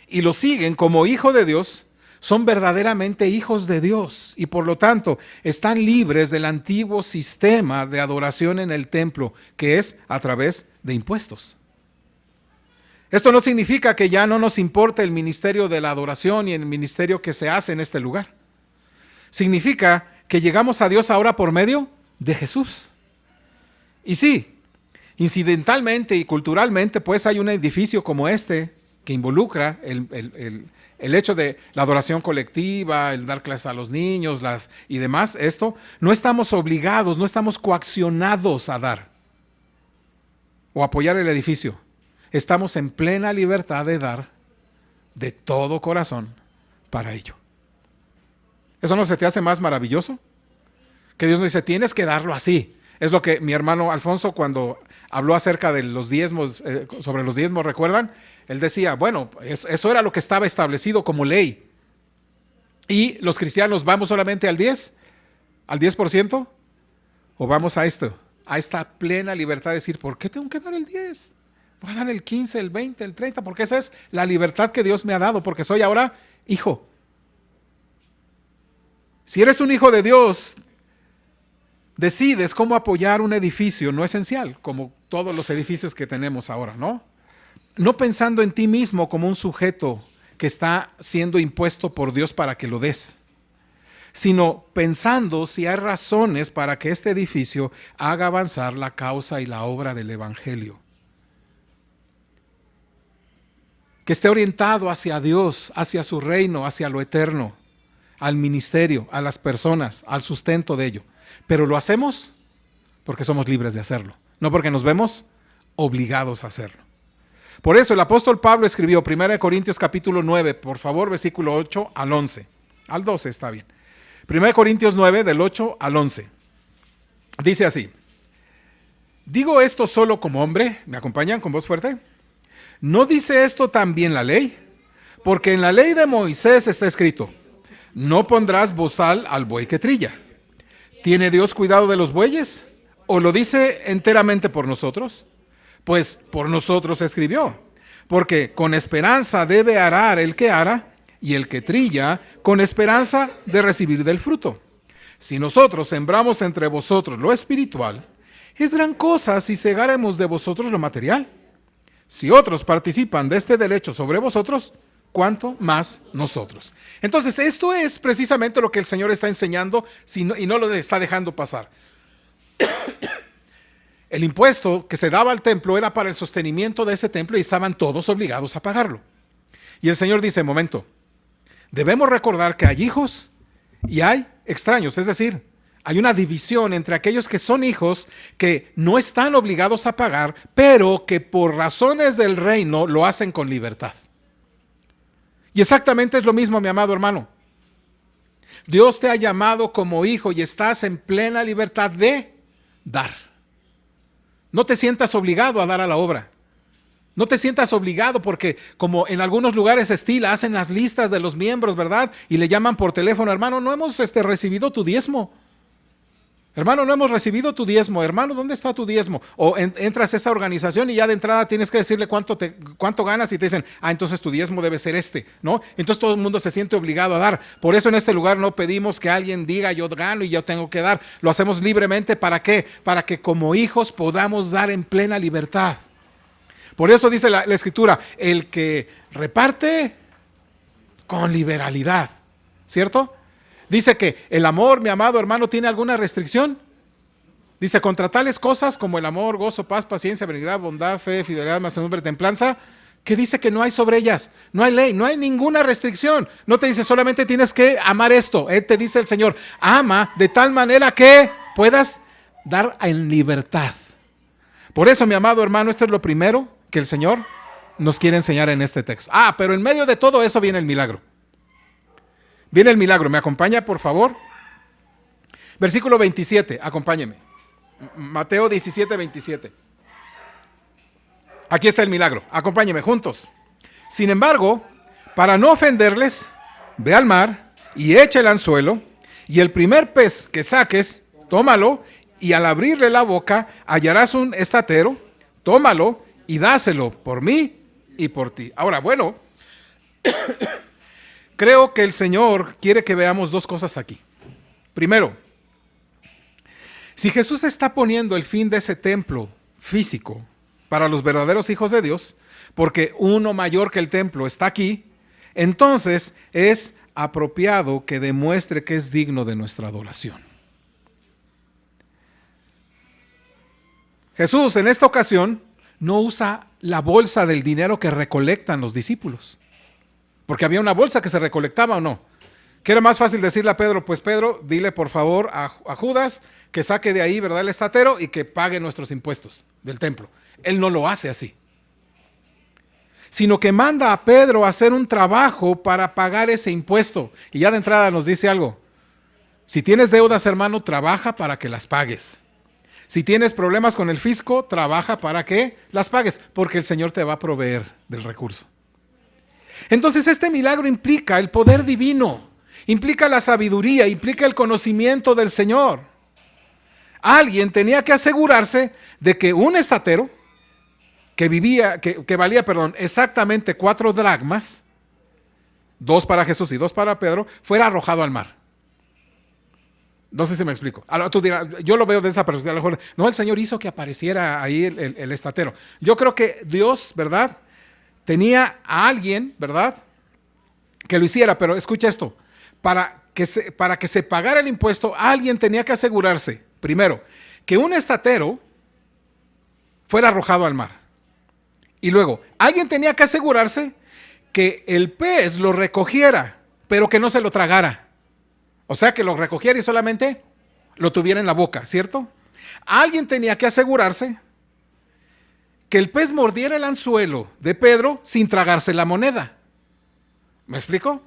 y lo siguen como hijo de Dios, son verdaderamente hijos de Dios y por lo tanto están libres del antiguo sistema de adoración en el templo, que es a través de impuestos. Esto no significa que ya no nos importe el ministerio de la adoración y el ministerio que se hace en este lugar. Significa que llegamos a Dios ahora por medio de Jesús. Y sí, incidentalmente y culturalmente, pues hay un edificio como este que involucra el hecho de la adoración colectiva, el dar clases a los niños y demás. Esto, no estamos obligados, no estamos coaccionados a dar o apoyar el edificio. Estamos en plena libertad de dar de todo corazón para ello. ¿Eso no se te hace más maravilloso? Que Dios nos dice, tienes que darlo así. Es lo que mi hermano Alfonso, cuando habló acerca de los diezmos, sobre los diezmos, ¿recuerdan? Él decía, bueno, eso era lo que estaba establecido como ley. ¿Y los cristianos vamos solamente al 10%? ¿O vamos a esta plena libertad de decir, ¿por qué tengo que dar el 10? Voy a dar el 15, el 20, el 30, porque esa es la libertad que Dios me ha dado, porque soy ahora hijo. Si eres un hijo de Dios, decides cómo apoyar un edificio no esencial, como todos los edificios que tenemos ahora, ¿no? No pensando en ti mismo como un sujeto que está siendo impuesto por Dios para que lo des, sino pensando si hay razones para que este edificio haga avanzar la causa y la obra del Evangelio. Que esté orientado hacia Dios, hacia su reino, hacia lo eterno, al ministerio, a las personas, al sustento de ello. Pero lo hacemos porque somos libres de hacerlo, no porque nos vemos obligados a hacerlo. Por eso el apóstol Pablo escribió 1 Corintios capítulo 9, por favor, versículo 8 al 11. Al 12 está bien. 1 Corintios 9, del 8 al 11. Dice así: ¿digo esto solo como hombre? ¿Me acompañan con voz fuerte? ¿No dice esto también la ley? Porque en la ley de Moisés está escrito: no pondrás bozal al buey que trilla. ¿Tiene Dios cuidado de los bueyes? ¿O lo dice enteramente por nosotros? Pues por nosotros escribió. Porque con esperanza debe arar el que ara, y el que trilla, con esperanza de recibir del fruto. Si nosotros sembramos entre vosotros lo espiritual, es gran cosa si segáremos de vosotros lo material. Si otros participan de este derecho sobre vosotros, ¿cuánto más nosotros? Entonces, esto es precisamente lo que el Señor está enseñando y no lo está dejando pasar. El impuesto que se daba al templo era para el sostenimiento de ese templo y estaban todos obligados a pagarlo. Y el Señor dice, momento, debemos recordar que hay hijos y hay extraños, es decir, hay una división entre aquellos que son hijos que no están obligados a pagar, pero que por razones del reino lo hacen con libertad. Y exactamente es lo mismo, mi amado hermano. Dios te ha llamado como hijo y estás en plena libertad de dar. No te sientas obligado a dar a la obra. No te sientas obligado porque como en algunos lugares estila, hacen las listas de los miembros, ¿verdad? Y le llaman por teléfono, hermano, no hemos recibido tu diezmo. Hermano, no hemos recibido tu diezmo. Hermano, ¿dónde está tu diezmo? O entras a esa organización y ya de entrada tienes que decirle cuánto ganas y te dicen, entonces tu diezmo debe ser ¿no? Entonces todo el mundo se siente obligado a dar. Por eso en este lugar no pedimos que alguien diga yo gano y yo tengo que dar. Lo hacemos libremente. ¿Para qué? Para que como hijos podamos dar en plena libertad. Por eso dice la Escritura, el que reparte con liberalidad, ¿cierto? Dice que el amor, mi amado hermano, ¿tiene alguna restricción? Dice, contra tales cosas como el amor, gozo, paz, paciencia, benignidad, bondad, fe, fidelidad, mansedumbre, templanza, que dice que no hay sobre ellas, no hay ley, no hay ninguna restricción. No te dice solamente tienes que amar esto. Te dice el Señor, ama de tal manera que puedas dar en libertad. Por eso, mi amado hermano, esto es lo primero que el Señor nos quiere enseñar en este texto. Pero en medio de todo eso viene el milagro. Viene el milagro. ¿Me acompaña, por favor? Versículo 27, acompáñeme. Mateo 17, 27. Aquí está el milagro. Acompáñeme juntos. Sin embargo, para no ofenderles, ve al mar y echa el anzuelo, y el primer pez que saques, tómalo, y al abrirle la boca hallarás un estatero, tómalo y dáselo por mí y por ti. Ahora, bueno, creo que el Señor quiere que veamos dos cosas aquí. Primero, si Jesús está poniendo el fin de ese templo físico para los verdaderos hijos de Dios, porque uno mayor que el templo está aquí, entonces es apropiado que demuestre que es digno de nuestra adoración. Jesús en esta ocasión no usa la bolsa del dinero que recolectan los discípulos, porque había una bolsa que se recolectaba o no. ¿Qué era más fácil decirle a Pedro? Pues Pedro, dile por favor a Judas que saque de ahí, ¿verdad?, el estatero y que pague nuestros impuestos del templo. Él no lo hace así, sino que manda a Pedro a hacer un trabajo para pagar ese impuesto. Y ya de entrada nos dice algo: si tienes deudas, hermano, trabaja para que las pagues. Si tienes problemas con el fisco, trabaja para que las pagues, porque el Señor te va a proveer del recurso. Entonces este milagro implica el poder divino, implica la sabiduría, implica el conocimiento del Señor. Alguien tenía que asegurarse de que un estatero que valía exactamente 4 dracmas, 2 para Jesús y 2 para Pedro, fuera arrojado al mar. No sé si me explico. Ahora, tú dirás, yo lo veo de esa perspectiva. A lo mejor, no, el Señor hizo que apareciera ahí el estatero. Yo creo que Dios, ¿verdad?, tenía a alguien, ¿verdad?, que lo hiciera. Pero escucha esto: para que se pagara el impuesto, alguien tenía que asegurarse, primero, que un estatero fuera arrojado al mar. Y luego, alguien tenía que asegurarse que el pez lo recogiera, pero que no se lo tragara. O sea, que lo recogiera y solamente lo tuviera en la boca, ¿cierto? Alguien tenía que asegurarse que el pez mordiera el anzuelo de Pedro sin tragarse la moneda. ¿Me explico?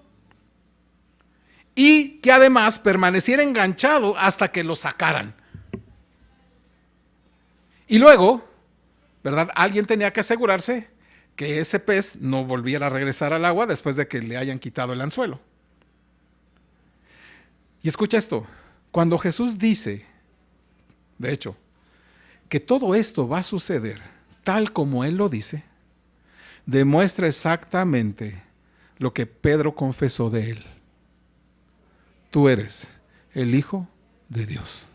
Y que además permaneciera enganchado hasta que lo sacaran. Y luego, ¿verdad?, alguien tenía que asegurarse que ese pez no volviera a regresar al agua después de que le hayan quitado el anzuelo. Y escucha esto: cuando Jesús dice, de hecho, que todo esto va a suceder tal como Él lo dice, demuestra exactamente lo que Pedro confesó de Él: tú eres el Hijo de Dios.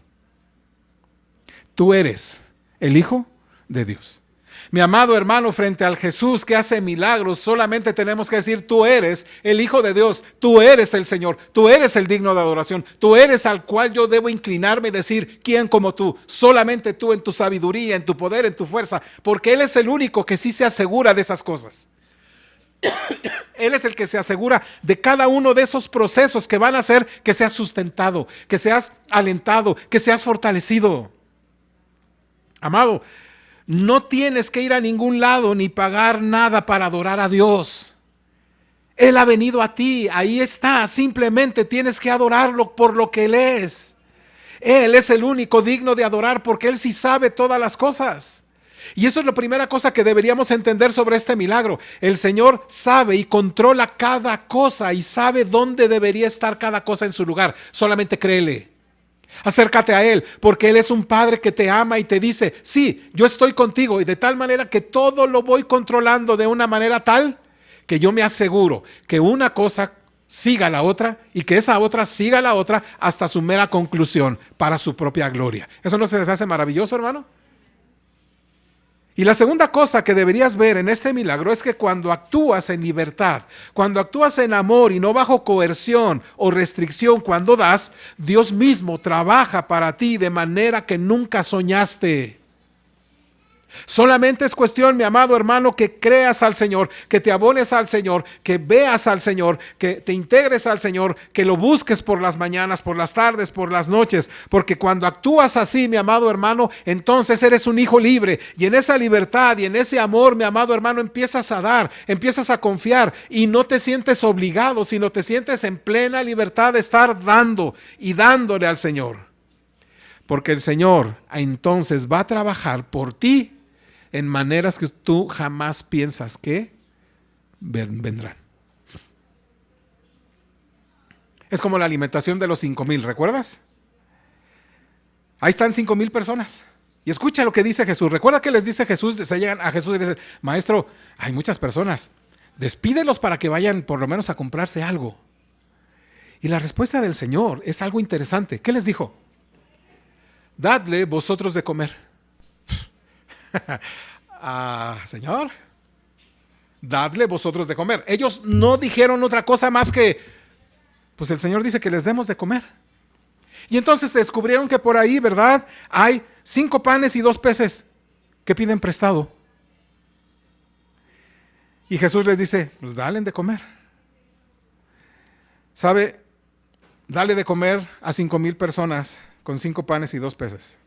Tú eres el Hijo de Dios. Mi amado hermano, frente al Jesús que hace milagros, solamente tenemos que decir: tú eres el Hijo de Dios, tú eres el Señor, tú eres el digno de adoración, tú eres al cual yo debo inclinarme y decir: ¿quién como tú? Solamente tú, en tu sabiduría, en tu poder, en tu fuerza, porque Él es el único que sí se asegura de esas cosas. Él es el que se asegura de cada uno de esos procesos que van a hacer que seas sustentado, que seas alentado, que seas fortalecido. Amado, no tienes que ir a ningún lado ni pagar nada para adorar a Dios. Él ha venido a ti, ahí está. Simplemente tienes que adorarlo por lo que Él es. Él es el único digno de adorar porque Él sí sabe todas las cosas. Y eso es la primera cosa que deberíamos entender sobre este milagro. El Señor sabe y controla cada cosa y sabe dónde debería estar cada cosa en su lugar. Solamente créele. Acércate a Él, porque Él es un Padre que te ama y te dice: sí, yo estoy contigo, y de tal manera que todo lo voy controlando de una manera tal que yo me aseguro que una cosa siga a la otra y que esa otra siga a la otra hasta su mera conclusión para su propia gloria. ¿Eso no se les hace maravilloso, hermano? Y la segunda cosa que deberías ver en este milagro es que cuando actúas en libertad, cuando actúas en amor y no bajo coerción o restricción, cuando das, Dios mismo trabaja para ti de manera que nunca soñaste. Solamente es cuestión, mi amado hermano, que creas al Señor, que te abones al Señor, que veas al Señor, que te integres al Señor, que lo busques por las mañanas, por las tardes, por las noches, porque cuando actúas así, mi amado hermano, entonces eres un hijo libre, y en esa libertad y en ese amor, mi amado hermano, empiezas a dar, empiezas a confiar y no te sientes obligado, sino te sientes en plena libertad de estar dando y dándole al Señor, porque el Señor entonces va a trabajar por ti en maneras que tú jamás piensas que vendrán. Es como la alimentación de los 5,000, ¿recuerdas? Ahí están 5,000 personas. Y escucha lo que dice Jesús. ¿Recuerda que les dice Jesús? Se llegan a Jesús y le dicen: maestro, hay muchas personas, despídelos para que vayan por lo menos a comprarse algo. Y la respuesta del Señor es algo interesante. ¿Qué les dijo? Dadle vosotros de comer. Señor, dadle vosotros de comer. Ellos no dijeron otra cosa más que: Pues el Señor dice que les demos de comer. Y entonces descubrieron que por ahí, ¿verdad?, hay 5 panes y 2 peces que piden prestado. Y Jesús les dice, pues dale de comer. ¿Sabe? Dale de comer a 5,000 personas con 5 panes y 2 peces.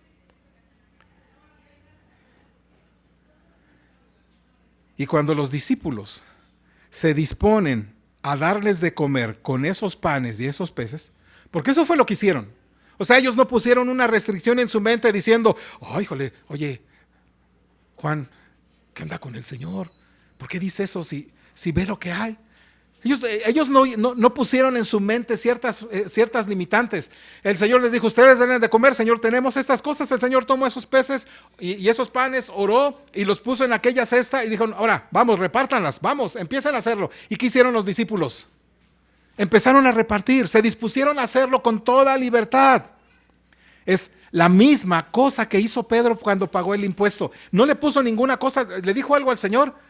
Y cuando los discípulos se disponen a darles de comer con esos panes y esos peces, porque eso fue lo que hicieron. O sea, ellos no pusieron una restricción en su mente diciendo, oh, híjole, oye, Juan, ¿qué onda con el Señor? ¿Por qué dice eso si ve lo que hay? Ellos no pusieron en su mente ciertas limitantes. El Señor les dijo, ustedes deben de comer, Señor, tenemos estas cosas. El Señor tomó esos peces y esos panes, oró y los puso en aquella cesta y dijo, ahora, vamos, repártanlas, vamos, empiecen a hacerlo. ¿Y qué hicieron los discípulos? Empezaron a repartir, se dispusieron a hacerlo con toda libertad. Es la misma cosa que hizo Pedro cuando pagó el impuesto. No le puso ninguna cosa, le dijo algo al Señor.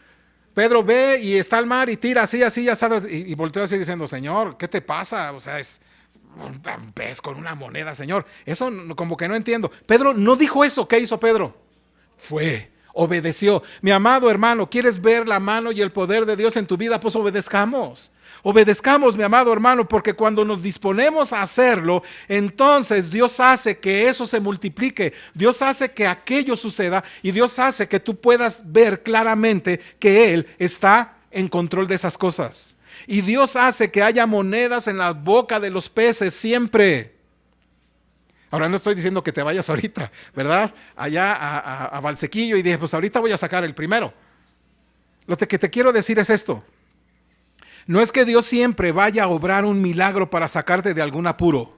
Pedro ve y está al mar y tira así, asado, y volteó así diciendo, Señor, ¿qué te pasa? O sea, es un pez con una moneda, Señor. Eso como que no entiendo. Pedro no dijo eso. ¿Qué hizo Pedro? Obedeció. Mi amado hermano, ¿quieres ver la mano y el poder de Dios en tu vida? Pues obedezcamos. Obedezcamos, mi amado hermano, porque cuando nos disponemos a hacerlo, entonces Dios hace que eso se multiplique, Dios hace que aquello suceda y Dios hace que tú puedas ver claramente que Él está en control de esas cosas. Y Dios hace que haya monedas en la boca de los peces siempre. Ahora no estoy diciendo que te vayas ahorita, ¿verdad? Allá a Valsequillo y dije, pues ahorita voy a sacar el primero. Lo que te quiero decir es esto. No es que Dios siempre vaya a obrar un milagro para sacarte de algún apuro,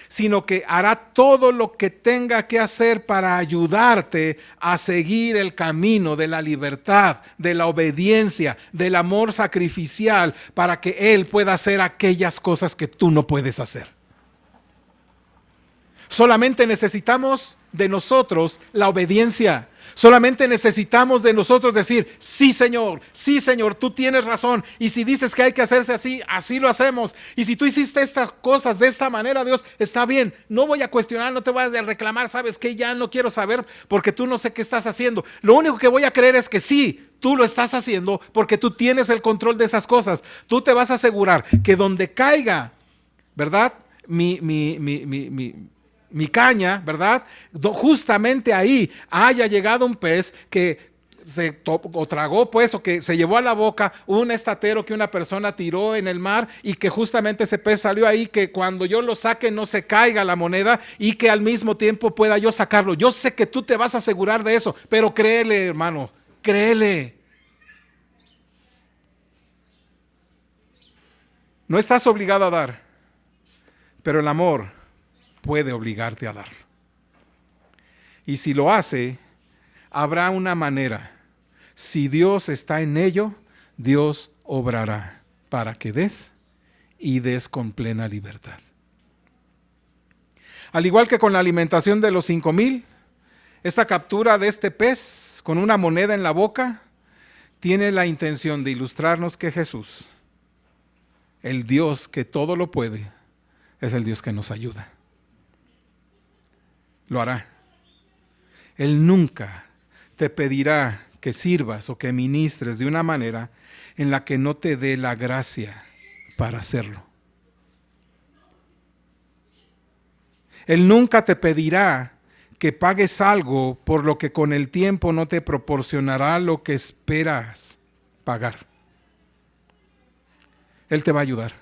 sino que hará todo lo que tenga que hacer para ayudarte a seguir el camino de la libertad, de la obediencia, del amor sacrificial, para que Él pueda hacer aquellas cosas que tú no puedes hacer. Solamente necesitamos de nosotros la obediencia. Solamente necesitamos de nosotros decir, sí Señor, tú tienes razón. Y si dices que hay que hacerse así, así lo hacemos. Y si tú hiciste estas cosas de esta manera, Dios, está bien. No voy a cuestionar, no te voy a reclamar, sabes que ya no quiero saber porque tú no sé qué estás haciendo. Lo único que voy a creer es que sí, tú lo estás haciendo porque tú tienes el control de esas cosas. Tú te vas a asegurar que donde caiga, ¿verdad? Mi caña, ¿verdad? Justamente ahí haya llegado un pez que tragó, pues, o que se llevó a la boca un estatero que una persona tiró en el mar y que justamente ese pez salió ahí, que cuando yo lo saque no se caiga la moneda y que al mismo tiempo pueda yo sacarlo. Yo sé que tú te vas a asegurar de eso, pero créele, hermano, créele. No estás obligado a dar, pero el amor puede obligarte a dar. Y si lo hace, habrá una manera. Si Dios está en ello, Dios obrará para que des y des con plena libertad. Al igual que con la alimentación de los 5,000, esta captura de este pez con una moneda en la boca tiene la intención de ilustrarnos que Jesús, el Dios que todo lo puede, es el Dios que nos ayuda. Lo hará. Él nunca te pedirá que sirvas o que ministres de una manera en la que no te dé la gracia para hacerlo. Él nunca te pedirá que pagues algo por lo que con el tiempo no te proporcionará lo que esperas pagar. Él te va a ayudar.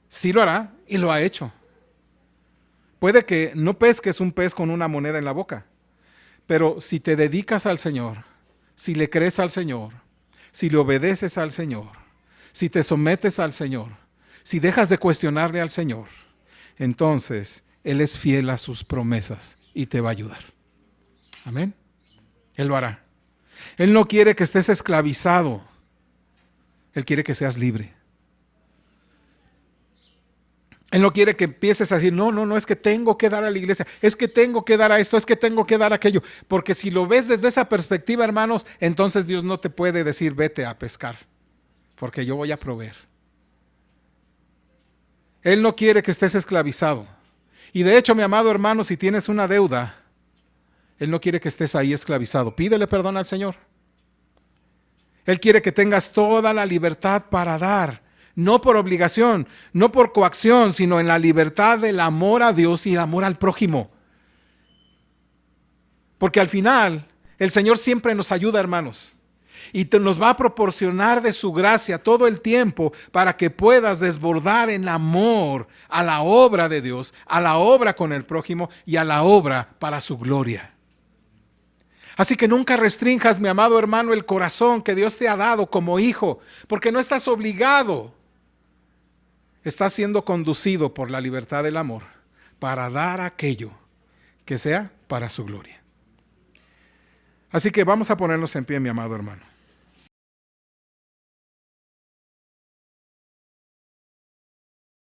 Sí lo hará y lo ha hecho. Puede que no pesques un pez con una moneda en la boca, pero si te dedicas al Señor, si le crees al Señor, si le obedeces al Señor, si te sometes al Señor, si dejas de cuestionarle al Señor, entonces Él es fiel a sus promesas y te va a ayudar. Amén. Él lo hará. Él no quiere que estés esclavizado. Él quiere que seas libre. Él no quiere que empieces a decir, no, es que tengo que dar a la iglesia, es que tengo que dar a esto, es que tengo que dar a aquello. Porque si lo ves desde esa perspectiva, hermanos, entonces Dios no te puede decir, vete a pescar, porque yo voy a proveer. Él no quiere que estés esclavizado. Y de hecho, mi amado hermano, si tienes una deuda, Él no quiere que estés ahí esclavizado. Pídele perdón al Señor. Él quiere que tengas toda la libertad para dar, no por obligación, no por coacción, sino en la libertad del amor a Dios y el amor al prójimo. Porque al final, el Señor siempre nos ayuda, hermanos, y nos va a proporcionar de su gracia todo el tiempo para que puedas desbordar en amor a la obra de Dios, a la obra con el prójimo y a la obra para su gloria. Así que nunca restrinjas, mi amado hermano, el corazón que Dios te ha dado como hijo, porque no estás obligado. Estás siendo conducido por la libertad del amor para dar aquello que sea para su gloria. Así que vamos a ponernos en pie, mi amado hermano.